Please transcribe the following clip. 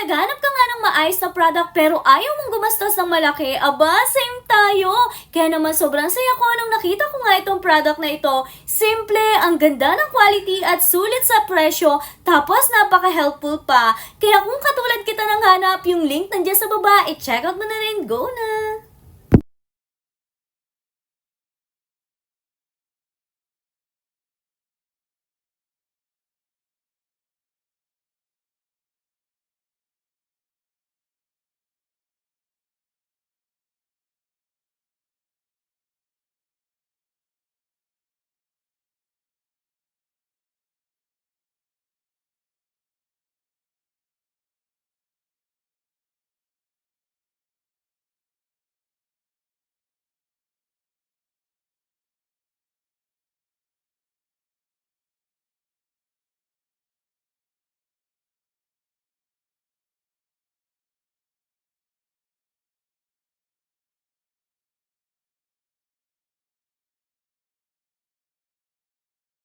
naghanap ka nga ng maayos na product pero ayaw mong gumastos ng malaki, aba, same tayo. Kaya naman sobrang saya ko nung nakita ko nga itong product na ito. Simple, ang ganda ng quality at sulit sa presyo, tapos napaka-helpful pa. Kaya kung katulad kita nang hanap, yung link nandiyan sa baba, i-check out mo na rin, go na!